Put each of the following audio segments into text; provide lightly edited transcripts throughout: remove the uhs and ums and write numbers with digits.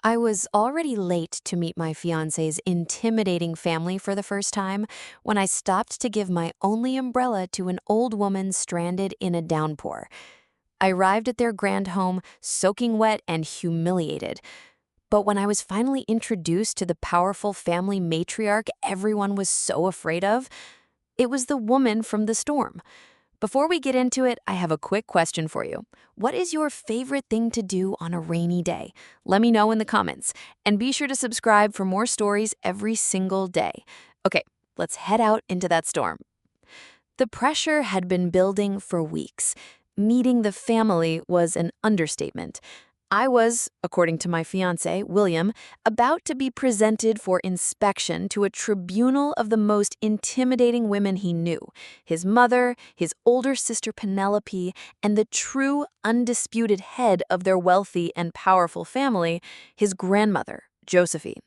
I was already late to meet my fiance's intimidating family for the first time when I stopped to give my only umbrella to an old woman stranded in a downpour. I arrived at their grand home soaking wet and humiliated. But when I was finally introduced to the powerful family matriarch everyone was so afraid of, it was the woman from the storm. Before we get into it, I have a quick question for you. What is your favorite thing to do on a rainy day? Let me know in the comments. And be sure to subscribe for more stories every single day. Okay, let's head out into that storm. The pressure had been building for weeks. Meeting the family was an understatement. I was, according to my fiancé, William, about to be presented for inspection to a tribunal of the most intimidating women he knew: his mother, his older sister Penelope, and the true, undisputed head of their wealthy and powerful family, his grandmother, Josephine.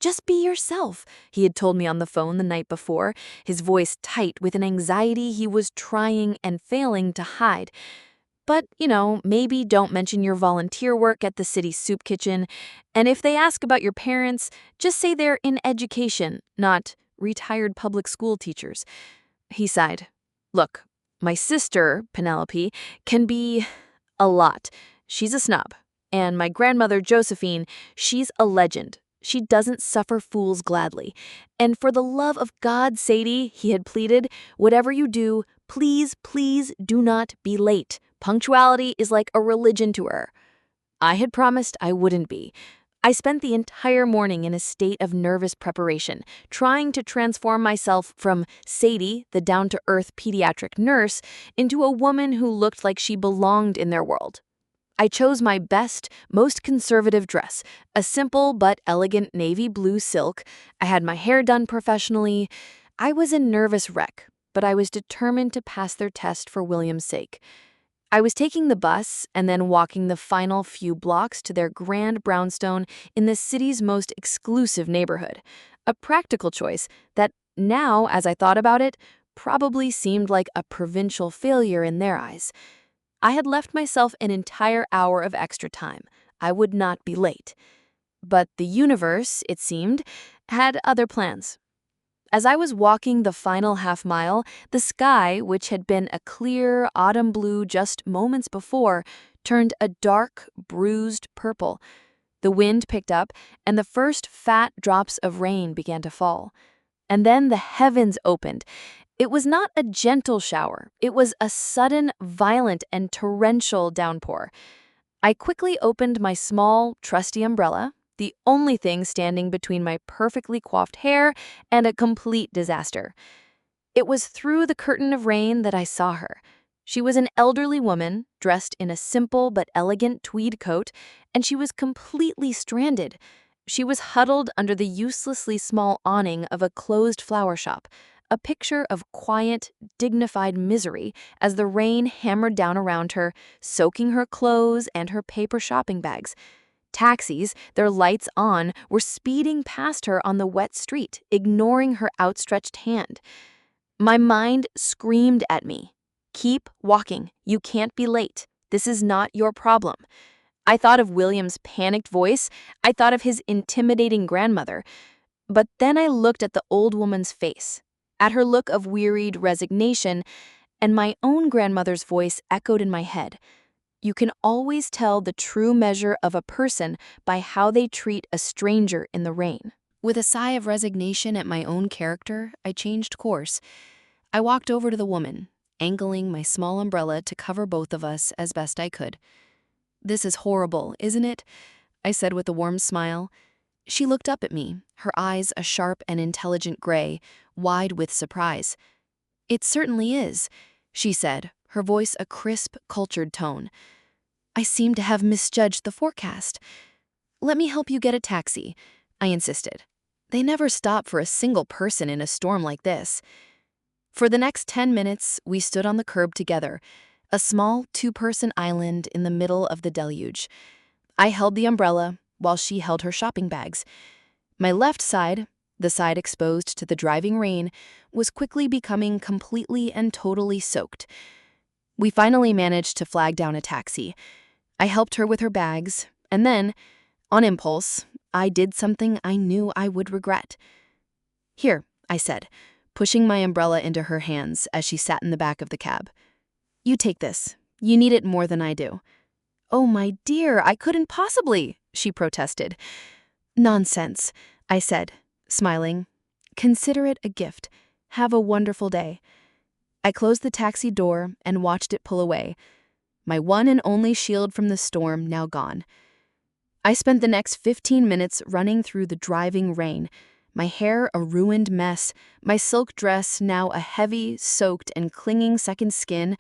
"Just be yourself," he had told me on the phone the night before, his voice tight with an anxiety he was trying and failing to hide. But, maybe don't mention your volunteer work at the city soup kitchen. And if they ask about your parents, just say they're in education, not retired public school teachers. He sighed. "Look, my sister, Penelope, can be a lot. She's a snob. And my grandmother, Josephine, she's a legend. She doesn't suffer fools gladly. And for the love of God, Sadie," he had pleaded, "whatever you do, please, please do not be late. Punctuality is like a religion to her." I had promised I wouldn't be. I spent the entire morning in a state of nervous preparation, trying to transform myself from Sadie, the down-to-earth pediatric nurse, into a woman who looked like she belonged in their world. I chose my best, most conservative dress, a simple but elegant navy blue silk. I had my hair done professionally. I was a nervous wreck, but I was determined to pass their test for William's sake. I was taking the bus and then walking the final few blocks to their grand brownstone in the city's most exclusive neighborhood, a practical choice that now, as I thought about it, probably seemed like a provincial failure in their eyes. I had left myself an entire hour of extra time. I would not be late. But the universe, it seemed, had other plans. As I was walking the final half mile, the sky, which had been a clear autumn blue just moments before, turned a dark, bruised purple. The wind picked up, and the first fat drops of rain began to fall. And then the heavens opened. It was not a gentle shower. It was a sudden, violent, and torrential downpour. I quickly opened my small, trusty umbrella, the only thing standing between my perfectly coiffed hair and a complete disaster. It was through the curtain of rain that I saw her. She was an elderly woman, dressed in a simple but elegant tweed coat, and she was completely stranded. She was huddled under the uselessly small awning of a closed flower shop, a picture of quiet, dignified misery as the rain hammered down around her, soaking her clothes and her paper shopping bags. Taxis, their lights on, were speeding past her on the wet street, ignoring her outstretched hand. My mind screamed at me, "Keep walking. You can't be late. This is not your problem." I thought of William's panicked voice. I thought of his intimidating grandmother. But then I looked at the old woman's face, at her look of wearied resignation, and my own grandmother's voice echoed in my head. "You can always tell the true measure of a person by how they treat a stranger in the rain." With a sigh of resignation at my own character, I changed course. I walked over to the woman, angling my small umbrella to cover both of us as best I could. "This is horrible, isn't it?" I said with a warm smile. She looked up at me, her eyes a sharp and intelligent gray, wide with surprise. "It certainly is," she said, her voice a crisp, cultured tone. "I seem to have misjudged the forecast." "Let me help you get a taxi," I insisted. They never stop for a single person in a storm like this. For the next 10 minutes, we stood on the curb together, a small two-person island in the middle of the deluge. I held the umbrella while she held her shopping bags. My left side, the side exposed to the driving rain, was quickly becoming completely and totally soaked. We finally managed to flag down a taxi. I helped her with her bags, and then, On impulse, I did something I knew I would regret. "Here," I said, pushing my umbrella into her hands as she sat in the back of the cab. "You take this. You need it more than I do." "Oh, my dear, I couldn't possibly," she protested. "Nonsense," I said, smiling. "Consider it a gift. Have a wonderful day." I closed the taxi door and watched it pull away, my one and only shield from the storm now gone. I spent the next 15 minutes running through the driving rain, my hair a ruined mess, my silk dress now a heavy, soaked, and clinging second skin,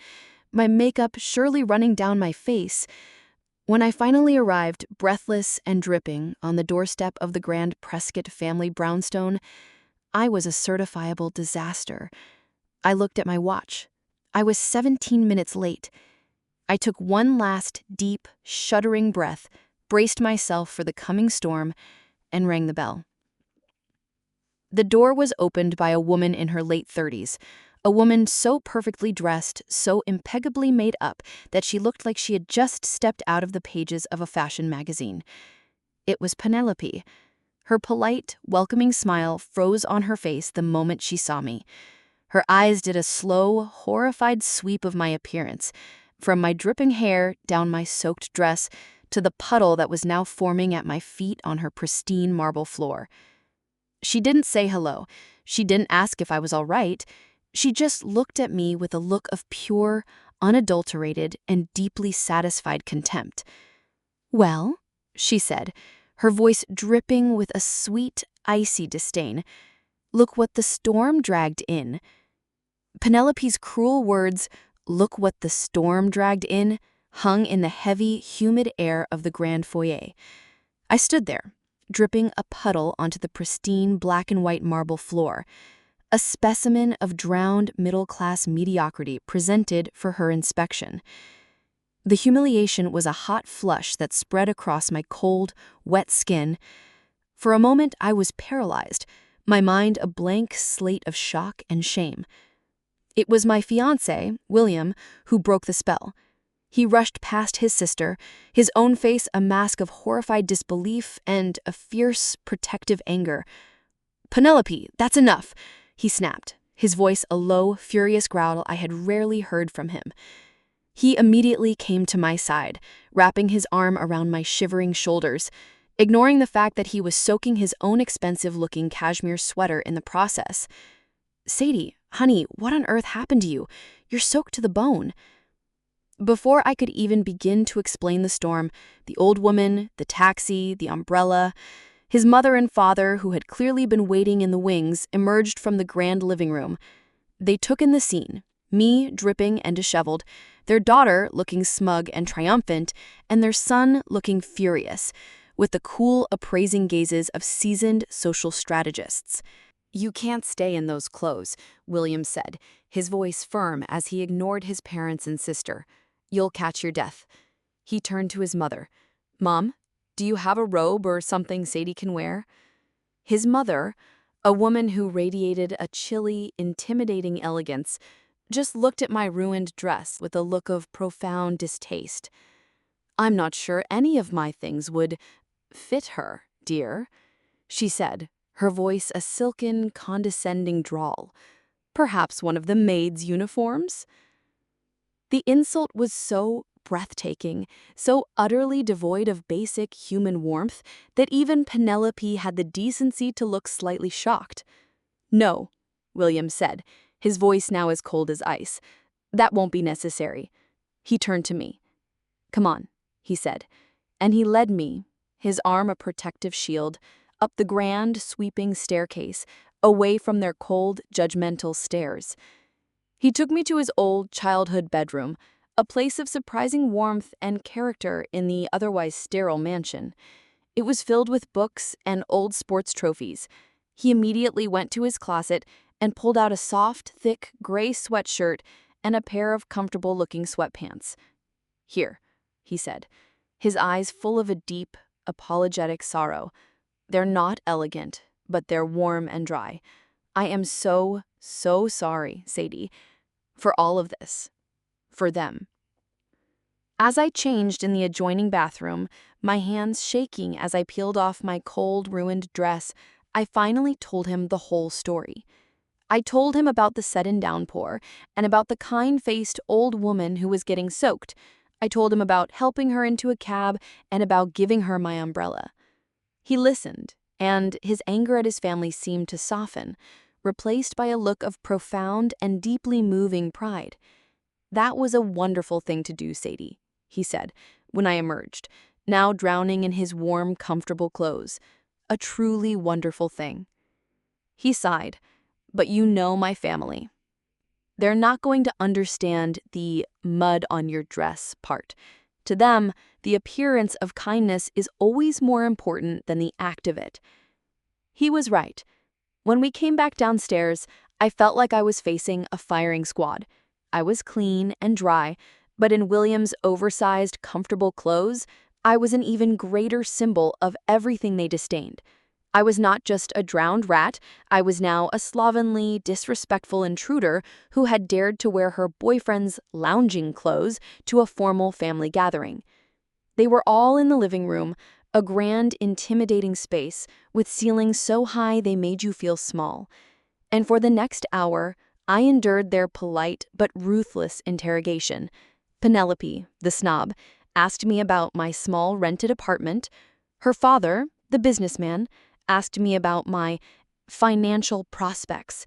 my makeup surely running down my face. When I finally arrived, breathless and dripping, on the doorstep of the Grand Prescott family brownstone, I was a certifiable disaster. I looked at my watch. I was 17 minutes late. I took one last, deep, shuddering breath, braced myself for the coming storm, and rang the bell. The door was opened by a woman in her late 30s, a woman so perfectly dressed, so impeccably made up that she looked like she had just stepped out of the pages of a fashion magazine. It was Penelope. Her polite, welcoming smile froze on her face the moment she saw me. Her eyes did a slow, horrified sweep of my appearance, from my dripping hair down my soaked dress to the puddle that was now forming at my feet on her pristine marble floor. She didn't say hello. She didn't ask if I was all right. She just looked at me with a look of pure, unadulterated, and deeply satisfied contempt. "Well," she said, her voice dripping with a sweet, icy disdain, "look what the storm dragged in." Penelope's cruel words, "look what the storm dragged in," hung in the heavy, humid air of the grand foyer. I stood there, dripping a puddle onto the pristine black and white marble floor, a specimen of drowned middle-class mediocrity presented for her inspection. The humiliation was a hot flush that spread across my cold, wet skin. For a moment, I was paralyzed, my mind a blank slate of shock and shame. It was my fiancé, William, who broke the spell. He rushed past his sister, his own face a mask of horrified disbelief and a fierce, protective anger. "Penelope, that's enough," he snapped, his voice a low, furious growl I had rarely heard from him. He immediately came to my side, wrapping his arm around my shivering shoulders, ignoring the fact that he was soaking his own expensive-looking cashmere sweater in the process. "Sadie, honey, what on earth happened to you? You're soaked to the bone." Before I could even begin to explain the storm, the old woman, the taxi, the umbrella, his mother and father, who had clearly been waiting in the wings, emerged from the grand living room. They took in the scene, me dripping and disheveled, their daughter looking smug and triumphant, and their son looking furious, with the cool, appraising gazes of seasoned social strategists. "You can't stay in those clothes," William said, his voice firm as he ignored his parents and sister. "You'll catch your death." He turned to his mother. "Mom, do you have a robe or something Sadie can wear?" His mother, a woman who radiated a chilly, intimidating elegance, just looked at my ruined dress with a look of profound distaste. "I'm not sure any of my things would fit her, dear," she said, her voice a silken, condescending drawl. "Perhaps one of the maid's uniforms?" The insult was so breathtaking, so utterly devoid of basic human warmth, that even Penelope had the decency to look slightly shocked. "No," William said, his voice now as cold as ice. "That won't be necessary." He turned to me. "Come on," he said, and he led me, his arm a protective shield, up the grand, sweeping staircase, away from their cold, judgmental stares. He took me to his old childhood bedroom, a place of surprising warmth and character in the otherwise sterile mansion. It was filled with books and old sports trophies. He immediately went to his closet and pulled out a soft, thick, gray sweatshirt and a pair of comfortable-looking sweatpants. "Here," he said, his eyes full of a deep, apologetic sorrow. "They're not elegant, but they're warm and dry. I am so, so sorry, Sadie, for all of this. For them." As I changed in the adjoining bathroom, my hands shaking as I peeled off my cold, ruined dress, I finally told him the whole story. I told him about the sudden downpour and about the kind-faced old woman who was getting soaked. I told him about helping her into a cab and about giving her my umbrella. He listened, and his anger at his family seemed to soften, replaced by a look of profound and deeply moving pride. "That was a wonderful thing to do, Sadie," he said, when I emerged, now drowning in his warm, comfortable clothes. "A truly wonderful thing." He sighed. "But you know my family. They're not going to understand the mud on your dress part. To them, the appearance of kindness is always more important than the act of it." He was right. When we came back downstairs, I felt like I was facing a firing squad. I was clean and dry, but in William's oversized, comfortable clothes, I was an even greater symbol of everything they disdained. I was not just a drowned rat, I was now a slovenly, disrespectful intruder who had dared to wear her boyfriend's lounging clothes to a formal family gathering. They were all in the living room, a grand, intimidating space with ceilings so high they made you feel small. And for the next hour, I endured their polite but ruthless interrogation. Penelope, the snob, asked me about my small rented apartment. Her father, the businessman, asked me about my financial prospects.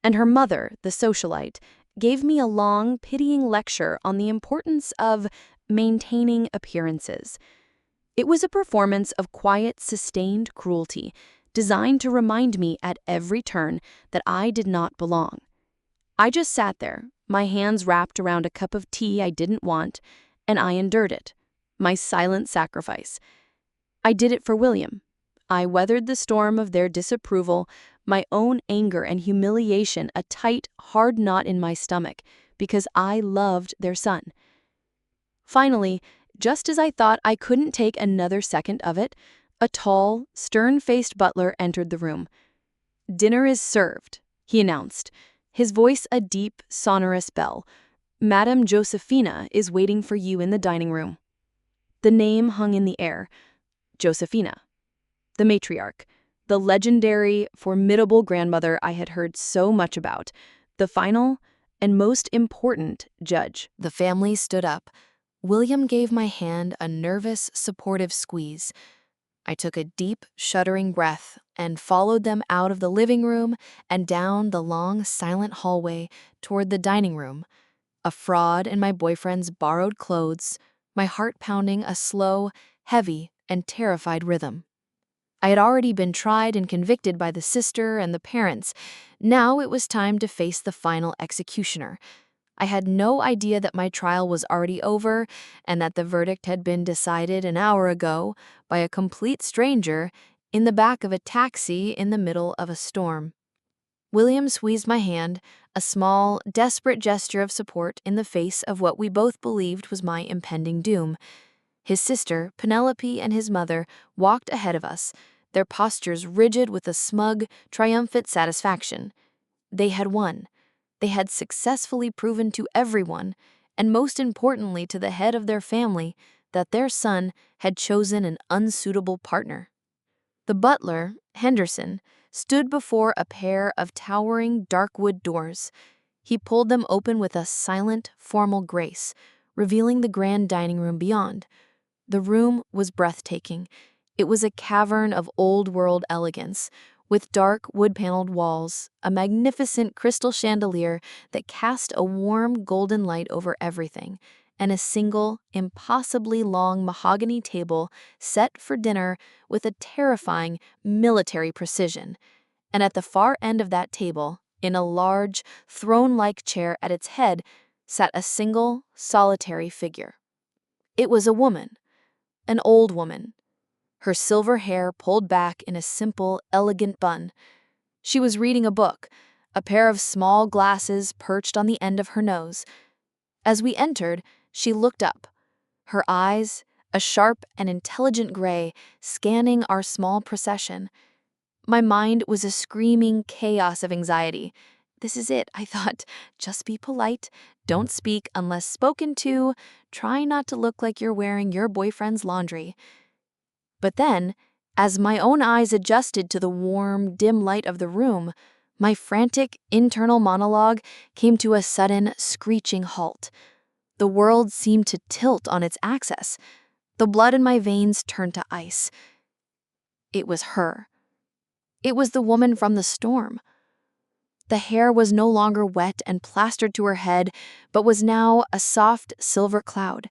And her mother, the socialite, gave me a long, pitying lecture on the importance of maintaining appearances. It was a performance of quiet, sustained cruelty, designed to remind me at every turn that I did not belong. I just sat there, my hands wrapped around a cup of tea I didn't want, and I endured it, my silent sacrifice. I did it for William. I weathered the storm of their disapproval, my own anger and humiliation a tight, hard knot in my stomach, because I loved their son. Finally, just as I thought I couldn't take another second of it, a tall, stern-faced butler entered the room. "Dinner is served," he announced, his voice a deep, sonorous bell. "Madame Josephina is waiting for you in the dining room." The name hung in the air. Josephina. The matriarch. The legendary, formidable grandmother I had heard so much about. The final and most important judge. The family stood up. William gave my hand a nervous, supportive squeeze. I took a deep, shuddering breath and followed them out of the living room and down the long, silent hallway toward the dining room, a fraud in my boyfriend's borrowed clothes, my heart pounding a slow, heavy, and terrified rhythm. I had already been tried and convicted by the sister and the parents. Now it was time to face the final executioner. I had no idea that my trial was already over and that the verdict had been decided an hour ago by a complete stranger in the back of a taxi in the middle of a storm. William squeezed my hand, a small, desperate gesture of support in the face of what we both believed was my impending doom. His sister, Penelope, and his mother walked ahead of us, their postures rigid with a smug, triumphant satisfaction. They had won. They had successfully proven to everyone, and most importantly to the head of their family, that their son had chosen an unsuitable partner. The butler, Henderson, stood before a pair of towering dark wood doors. He pulled them open with a silent, formal grace, revealing the grand dining room beyond. The room was breathtaking. It was a cavern of old-world elegance, with dark wood-paneled walls, a magnificent crystal chandelier that cast a warm golden light over everything, and a single, impossibly long mahogany table set for dinner with a terrifying military precision. And at the far end of that table, in a large, throne-like chair at its head, sat a single, solitary figure. It was a woman, an old woman, her silver hair pulled back in a simple, elegant bun. She was reading a book, a pair of small glasses perched on the end of her nose. As we entered, she looked up, her eyes, a sharp and intelligent gray, scanning our small procession. My mind was a screaming chaos of anxiety. This is it, I thought. Just be polite. Don't speak unless spoken to. Try not to look like you're wearing your boyfriend's laundry. But then, as my own eyes adjusted to the warm, dim light of the room, my frantic internal monologue came to a sudden, screeching halt. The world seemed to tilt on its axis. The blood in my veins turned to ice. It was her. It was the woman from the storm. The hair was no longer wet and plastered to her head, but was now a soft silver cloud.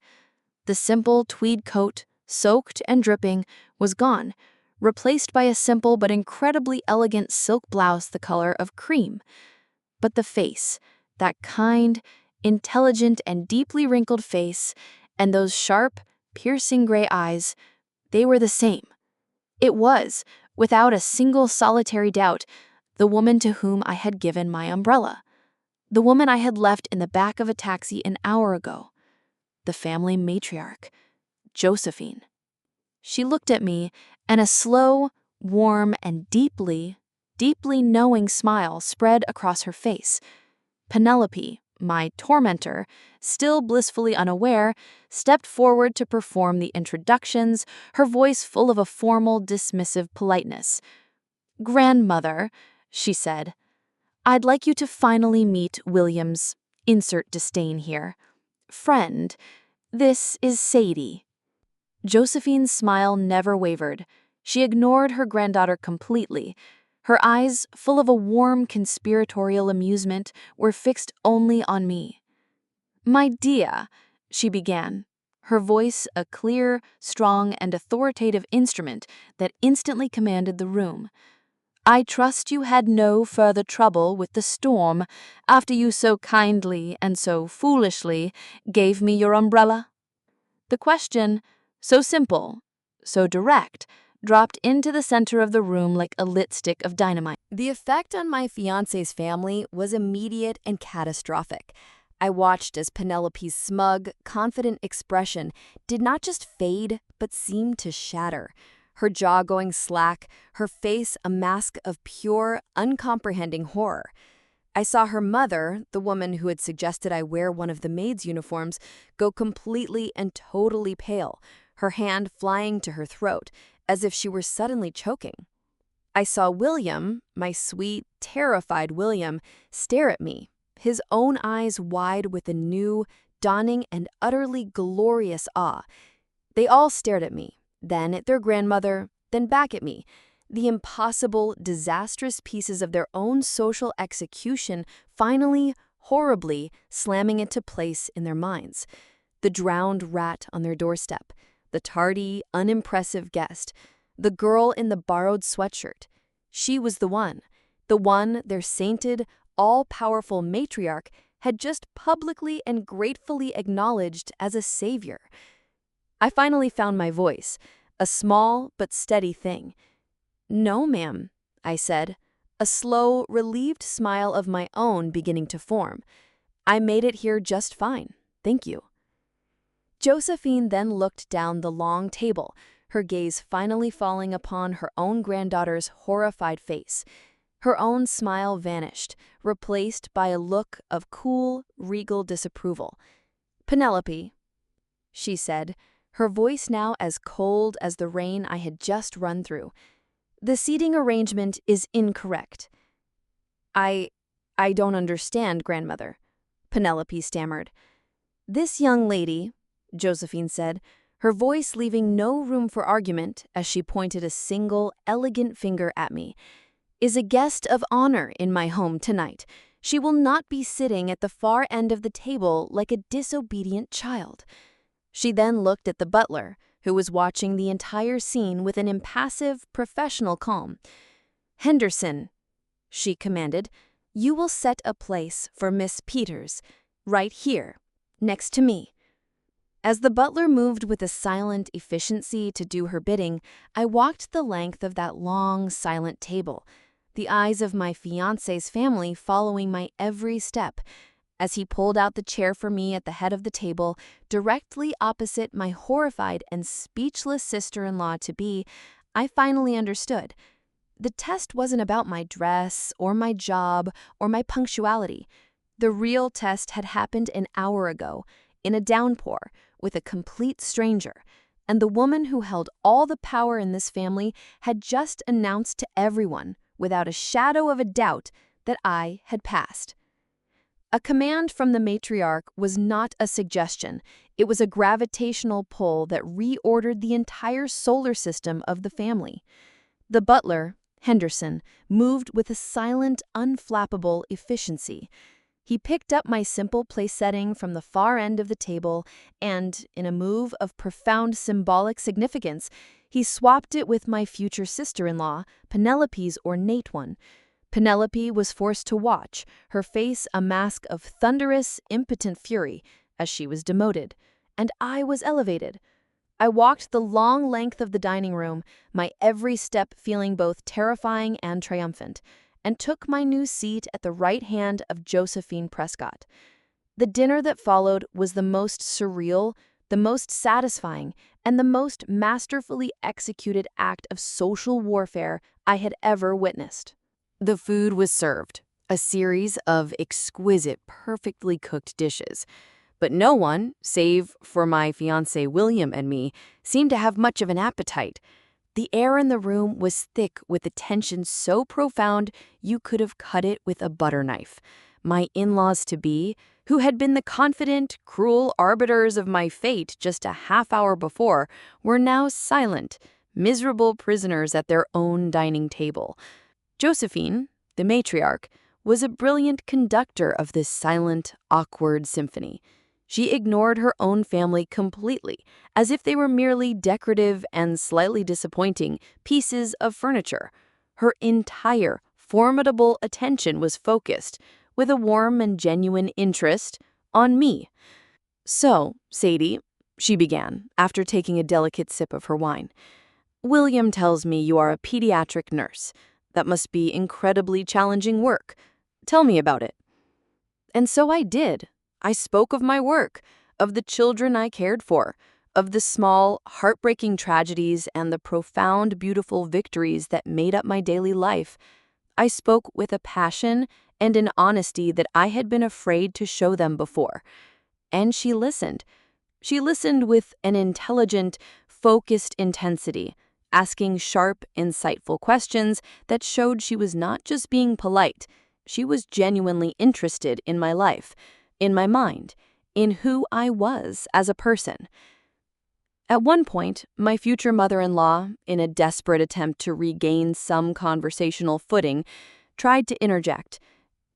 The simple tweed coat, soaked and dripping, was gone, replaced by a simple but incredibly elegant silk blouse the color of cream. But the face, that kind, intelligent and deeply wrinkled face, and those sharp, piercing gray eyes, they were the same. It was, without a single solitary doubt, the woman to whom I had given my umbrella. The woman I had left in the back of a taxi an hour ago. The family matriarch, Josephine. She looked at me, and a slow, warm, and deeply knowing smile spread across her face. Penelope, my tormentor, still blissfully unaware, stepped forward to perform the introductions, her voice full of a formal, dismissive politeness. "Grandmother," she said, "I'd like you to finally meet William's, insert disdain here, friend. This is Sadie." Josephine's smile never wavered. She ignored her granddaughter completely. Her eyes, full of a warm conspiratorial amusement, were fixed only on me. "My dear," she began, her voice a clear, strong, and authoritative instrument that instantly commanded the room. "I trust you had no further trouble with the storm after you so kindly and so foolishly gave me your umbrella?" The question, so simple, so direct, dropped into the center of the room like a lit stick of dynamite. The effect on my fiancé's family was immediate and catastrophic. I watched as Penelope's smug, confident expression did not just fade, but seemed to shatter. Her jaw going slack, her face a mask of pure, uncomprehending horror. I saw her mother, the woman who had suggested I wear one of the maid's uniforms, go completely and totally pale, her hand flying to her throat, as if she were suddenly choking. I saw William, my sweet, terrified William, stare at me, his own eyes wide with a new, dawning and utterly glorious awe. They all stared at me, then at their grandmother, then back at me, the impossible, disastrous pieces of their own social execution finally, horribly, slamming into place in their minds. The drowned rat on their doorstep, the tardy, unimpressive guest, the girl in the borrowed sweatshirt. She was the one their sainted, all-powerful matriarch had just publicly and gratefully acknowledged as a savior. I finally found my voice, a small but steady thing. "No, ma'am," I said, a slow, relieved smile of my own beginning to form. "I made it here just fine, thank you." Josephine then looked down the long table, her gaze finally falling upon her own granddaughter's horrified face. Her own smile vanished, replaced by a look of cool, regal disapproval. "Penelope," she said, her voice now as cold as the rain I had just run through, "the seating arrangement is incorrect." I don't understand, grandmother," Penelope stammered. "This young lady," Josephine said, her voice leaving no room for argument as she pointed a single, elegant finger at me, "is a guest of honor in my home tonight. She will not be sitting at the far end of the table like a disobedient child." She then looked at the butler, who was watching the entire scene with an impassive, professional calm. "Henderson," she commanded, "you will set a place for Miss Peters, right here, next to me." As the butler moved with a silent efficiency to do her bidding, I walked the length of that long, silent table, the eyes of my fiancé's family following my every step, as he pulled out the chair for me at the head of the table, directly opposite my horrified and speechless sister-in-law-to-be. I finally understood. The test wasn't about my dress or my job or my punctuality. The real test had happened an hour ago, in a downpour, with a complete stranger, and the woman who held all the power in this family had just announced to everyone, without a shadow of a doubt, that I had passed. A command from the matriarch was not a suggestion. It was a gravitational pull that reordered the entire solar system of the family. The butler, Henderson, moved with a silent, unflappable efficiency. He picked up my simple place setting from the far end of the table and, in a move of profound symbolic significance, he swapped it with my future sister-in-law, Penelope's ornate one. Penelope was forced to watch, her face a mask of thunderous, impotent fury, as she was demoted, and I was elevated. I walked the long length of the dining room, my every step feeling both terrifying and triumphant, and took my new seat at the right hand of Josephine Prescott. The dinner that followed was the most surreal, the most satisfying, and the most masterfully executed act of social warfare I had ever witnessed. The food was served, a series of exquisite, perfectly cooked dishes. But no one, save for my fiancé William and me, seemed to have much of an appetite. The air in the room was thick with a tension so profound you could have cut it with a butter knife. My in-laws-to-be, who had been the confident, cruel arbiters of my fate just a half hour before, were now silent, miserable prisoners at their own dining table. Josephine, the matriarch, was a brilliant conductor of this silent, awkward symphony. She ignored her own family completely, as if they were merely decorative and slightly disappointing pieces of furniture. Her entire, formidable attention was focused, with a warm and genuine interest, on me. "So, Sadie," she began, after taking a delicate sip of her wine, "William tells me you are a pediatric nurse. That must be incredibly challenging work. Tell me about it." And so I did. I spoke of my work, of the children I cared for, of the small, heartbreaking tragedies and the profound, beautiful victories that made up my daily life. I spoke with a passion and an honesty that I had been afraid to show them before. And she listened. She listened with an intelligent, focused intensity, asking sharp, insightful questions that showed she was not just being polite. She was genuinely interested in my life, in my mind, in who I was as a person. At one point, my future mother-in-law, in a desperate attempt to regain some conversational footing, tried to interject.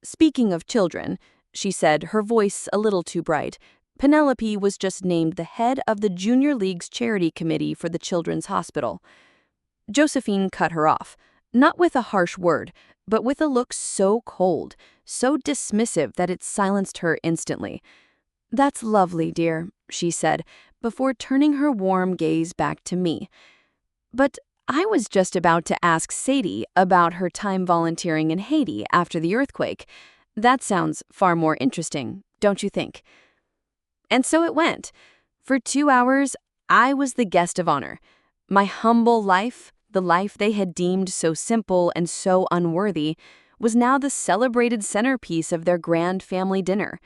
"Speaking of children," she said, her voice a little too bright, "Penelope was just named the head of the Junior League's charity committee for the Children's Hospital." Josephine cut her off, not with a harsh word, but with a look so cold, so dismissive that it silenced her instantly. "That's lovely, dear," she said, before turning her warm gaze back to me. "But I was just about to ask Sadie about her time volunteering in Haiti after the earthquake. That sounds far more interesting, don't you think?" And so it went. For 2 hours, I was the guest of honor. My humble life, the life they had deemed so simple and so unworthy, was now the celebrated centerpiece of their grand family dinner.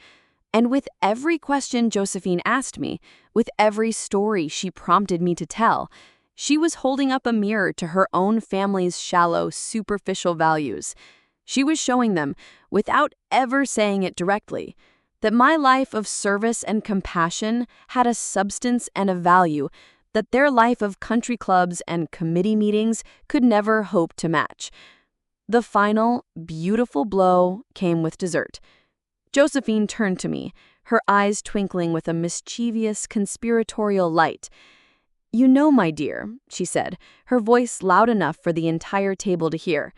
And with every question Josephine asked me, with every story she prompted me to tell, she was holding up a mirror to her own family's shallow, superficial values. She was showing them, without ever saying it directly, that my life of service and compassion had a substance and a value that their life of country clubs and committee meetings could never hope to match. The final, beautiful blow came with dessert. Josephine turned to me, her eyes twinkling with a mischievous, conspiratorial light. "You know, my dear," she said, her voice loud enough for the entire table to hear,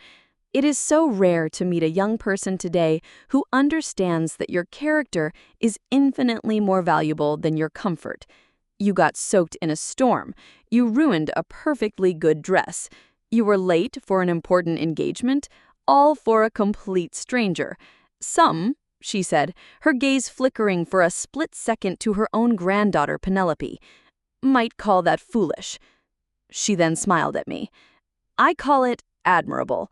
"it is so rare to meet a young person today who understands that your character is infinitely more valuable than your comfort. You got soaked in a storm. You ruined a perfectly good dress. You were late for an important engagement, all for a complete stranger. Some," she said, her gaze flickering for a split second to her own granddaughter Penelope, "might call that foolish." She then smiled at me. "I call it admirable.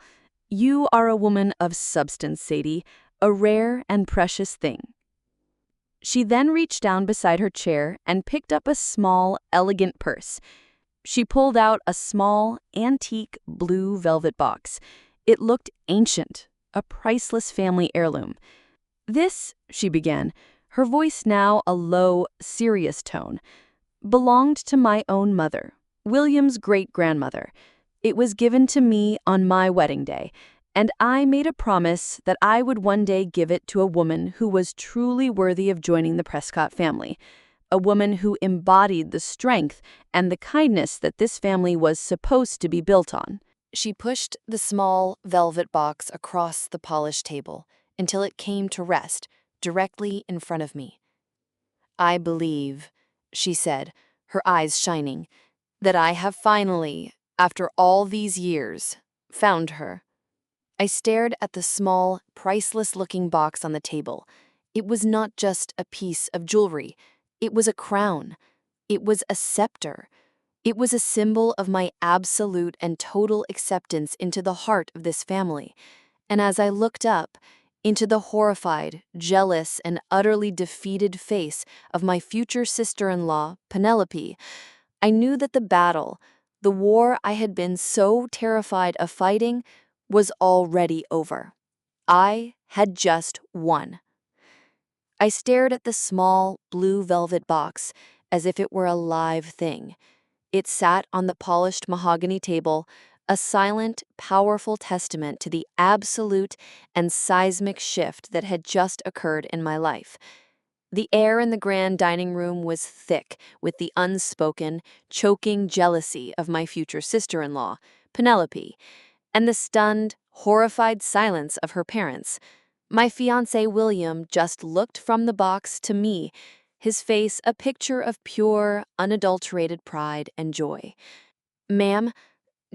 You are a woman of substance, Sadie, a rare and precious thing." She then reached down beside her chair and picked up a small, elegant purse. She pulled out a small, antique blue velvet box. It looked ancient, a priceless family heirloom. "This," she began, her voice now a low, serious tone, "belonged to my own mother, William's great-grandmother. It was given to me on my wedding day, and I made a promise that I would one day give it to a woman who was truly worthy of joining the Prescott family, a woman who embodied the strength and the kindness that this family was supposed to be built on." She pushed the small velvet box across the polished table until it came to rest directly in front of me. "I believe," she said, her eyes shining, "that I have finally, after all these years, found her." I stared at the small, priceless-looking box on the table. It was not just a piece of jewelry. It was a crown. It was a scepter. It was a symbol of my absolute and total acceptance into the heart of this family. And as I looked up into the horrified, jealous, and utterly defeated face of my future sister-in-law, Penelope, I knew that the battle, the war I had been so terrified of fighting, was already over. I had just won. I stared at the small, blue velvet box as if it were a live thing. It sat on the polished mahogany table, a silent, powerful testament to the absolute and seismic shift that had just occurred in my life. The air in the grand dining room was thick with the unspoken, choking jealousy of my future sister-in-law, Penelope, and the stunned, horrified silence of her parents. My fiancé William just looked from the box to me, his face a picture of pure, unadulterated pride and joy. "Ma'am,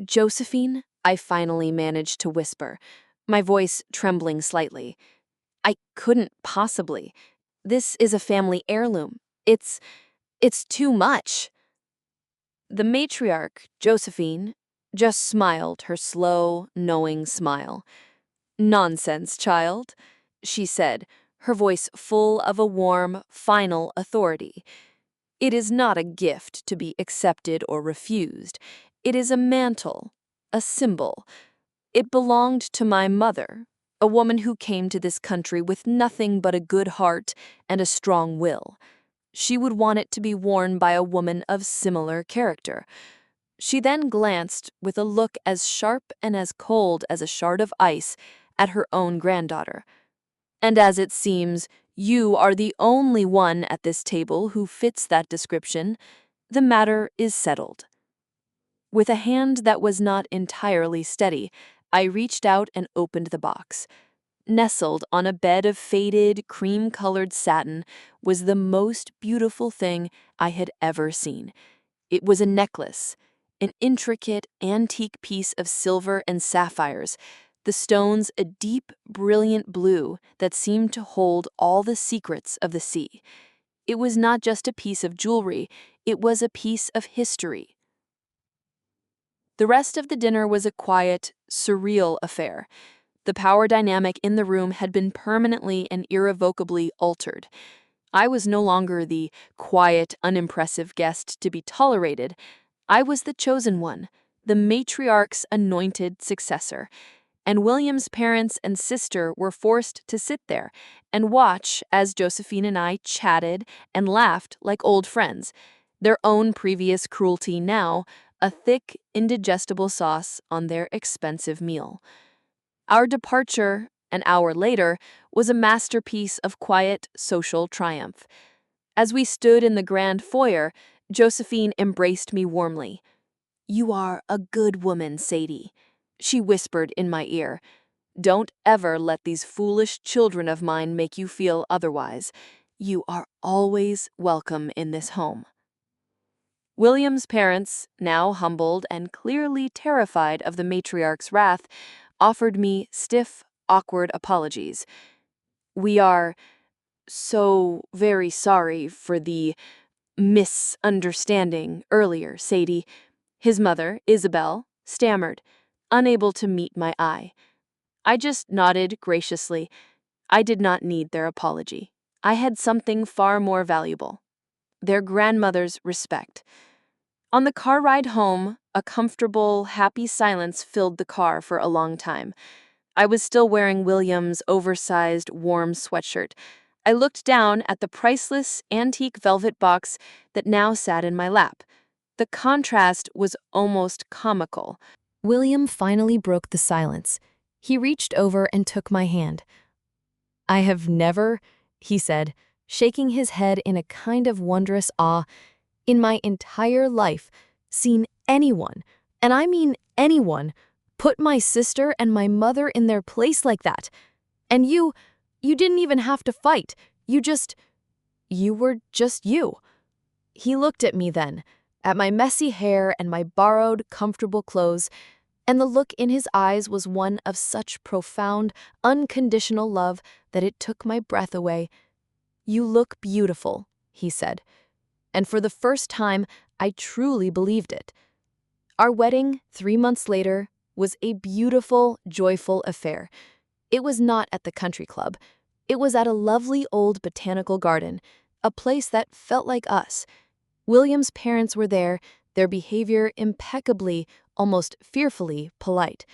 Josephine," I finally managed to whisper, my voice trembling slightly. "I couldn't possibly. This is a family heirloom. It's too much." The matriarch, Josephine, just smiled her slow, knowing smile. "Nonsense, child," she said, her voice full of a warm, final authority. "It is not a gift to be accepted or refused. It is a mantle, a symbol. It belonged to my mother, a woman who came to this country with nothing but a good heart and a strong will. She would want it to be worn by a woman of similar character." She then glanced with a look as sharp and as cold as a shard of ice at her own granddaughter. "And as it seems, you are the only one at this table who fits that description, the matter is settled." With a hand that was not entirely steady, I reached out and opened the box. Nestled on a bed of faded, cream-colored satin was the most beautiful thing I had ever seen. It was a necklace, an intricate, antique piece of silver and sapphires, the stones a deep, brilliant blue that seemed to hold all the secrets of the sea. It was not just a piece of jewelry, it was a piece of history. The rest of the dinner was a quiet, surreal affair. The power dynamic in the room had been permanently and irrevocably altered. I was no longer the quiet, unimpressive guest to be tolerated. I was the chosen one, the matriarch's anointed successor. And William's parents and sister were forced to sit there and watch as Josephine and I chatted and laughed like old friends, their own previous cruelty now a thick, indigestible sauce on their expensive meal. Our departure, an hour later, was a masterpiece of quiet social triumph. As we stood in the grand foyer, Josephine embraced me warmly. "You are a good woman, Sadie," she whispered in my ear. "Don't ever let these foolish children of mine make you feel otherwise. You are always welcome in this home." William's parents, now humbled and clearly terrified of the matriarch's wrath, offered me stiff, awkward apologies. "We are so very sorry for the misunderstanding earlier," Sadie, his mother, Isabel, stammered. unable to meet my eye. I just nodded graciously. I did not need their apology. I had something far more valuable: their grandmother's respect. On the car ride home, a comfortable, happy silence filled the car for a long time. I was still wearing William's oversized, warm sweatshirt. I looked down at the priceless, antique velvet box that now sat in my lap. The contrast was almost comical. William finally broke the silence. He reached over and took my hand. "I have never," he said, shaking his head in a kind of wondrous awe, "in my entire life, seen anyone, and I mean anyone, put my sister and my mother in their place like that. And you didn't even have to fight. You were just you." He looked at me then, at my messy hair and my borrowed, comfortable clothes, and the look in his eyes was one of such profound, unconditional love that it took my breath away. "You look beautiful," he said. And for the first time, I truly believed it. Our wedding, 3 months later, was a beautiful, joyful affair. It was not at the country club. It was at a lovely old botanical garden, a place that felt like us. William's parents were there, their behavior impeccably, almost fearfully, polite.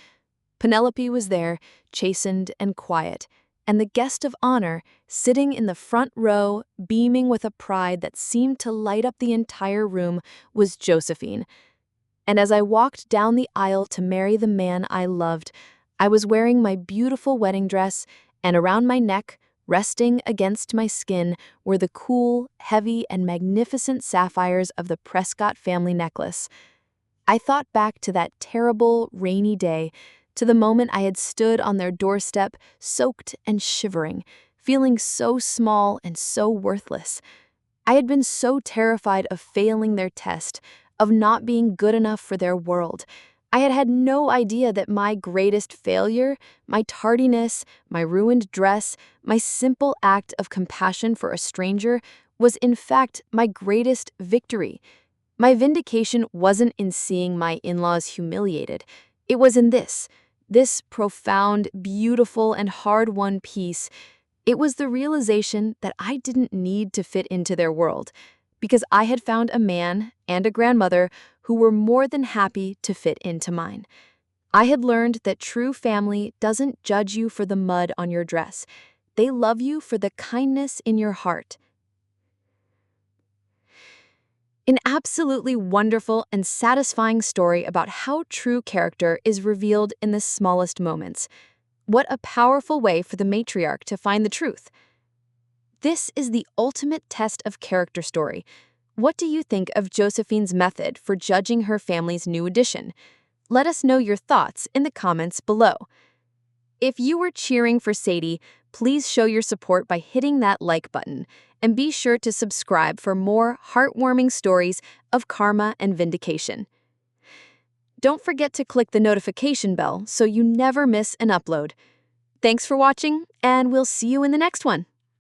Penelope was there, chastened and quiet, and the guest of honor, sitting in the front row, beaming with a pride that seemed to light up the entire room, was Josephine. And as I walked down the aisle to marry the man I loved, I was wearing my beautiful wedding dress, and around my neck, resting against my skin, were the cool, heavy, and magnificent sapphires of the Prescott family necklace. I thought back to that terrible, rainy day, to the moment I had stood on their doorstep, soaked and shivering, feeling so small and so worthless. I had been so terrified of failing their test, of not being good enough for their world. I had had no idea that my greatest failure, my tardiness, my ruined dress, my simple act of compassion for a stranger, was in fact my greatest victory. My vindication wasn't in seeing my in-laws humiliated. It was in this profound, beautiful, and hard-won peace. It was the realization that I didn't need to fit into their world, because I had found a man and a grandmother who were more than happy to fit into mine. I had learned that true family doesn't judge you for the mud on your dress. They love you for the kindness in your heart. An absolutely wonderful and satisfying story about how true character is revealed in the smallest moments. What a powerful way for the matriarch to find the truth. This is the ultimate test of character story. What do you think of Josephine's method for judging her family's new addition? Let us know your thoughts in the comments below. If you were cheering for Sadie, please show your support by hitting that like button, and be sure to subscribe for more heartwarming stories of karma and vindication. Don't forget to click the notification bell so you never miss an upload. Thanks for watching, and we'll see you in the next one.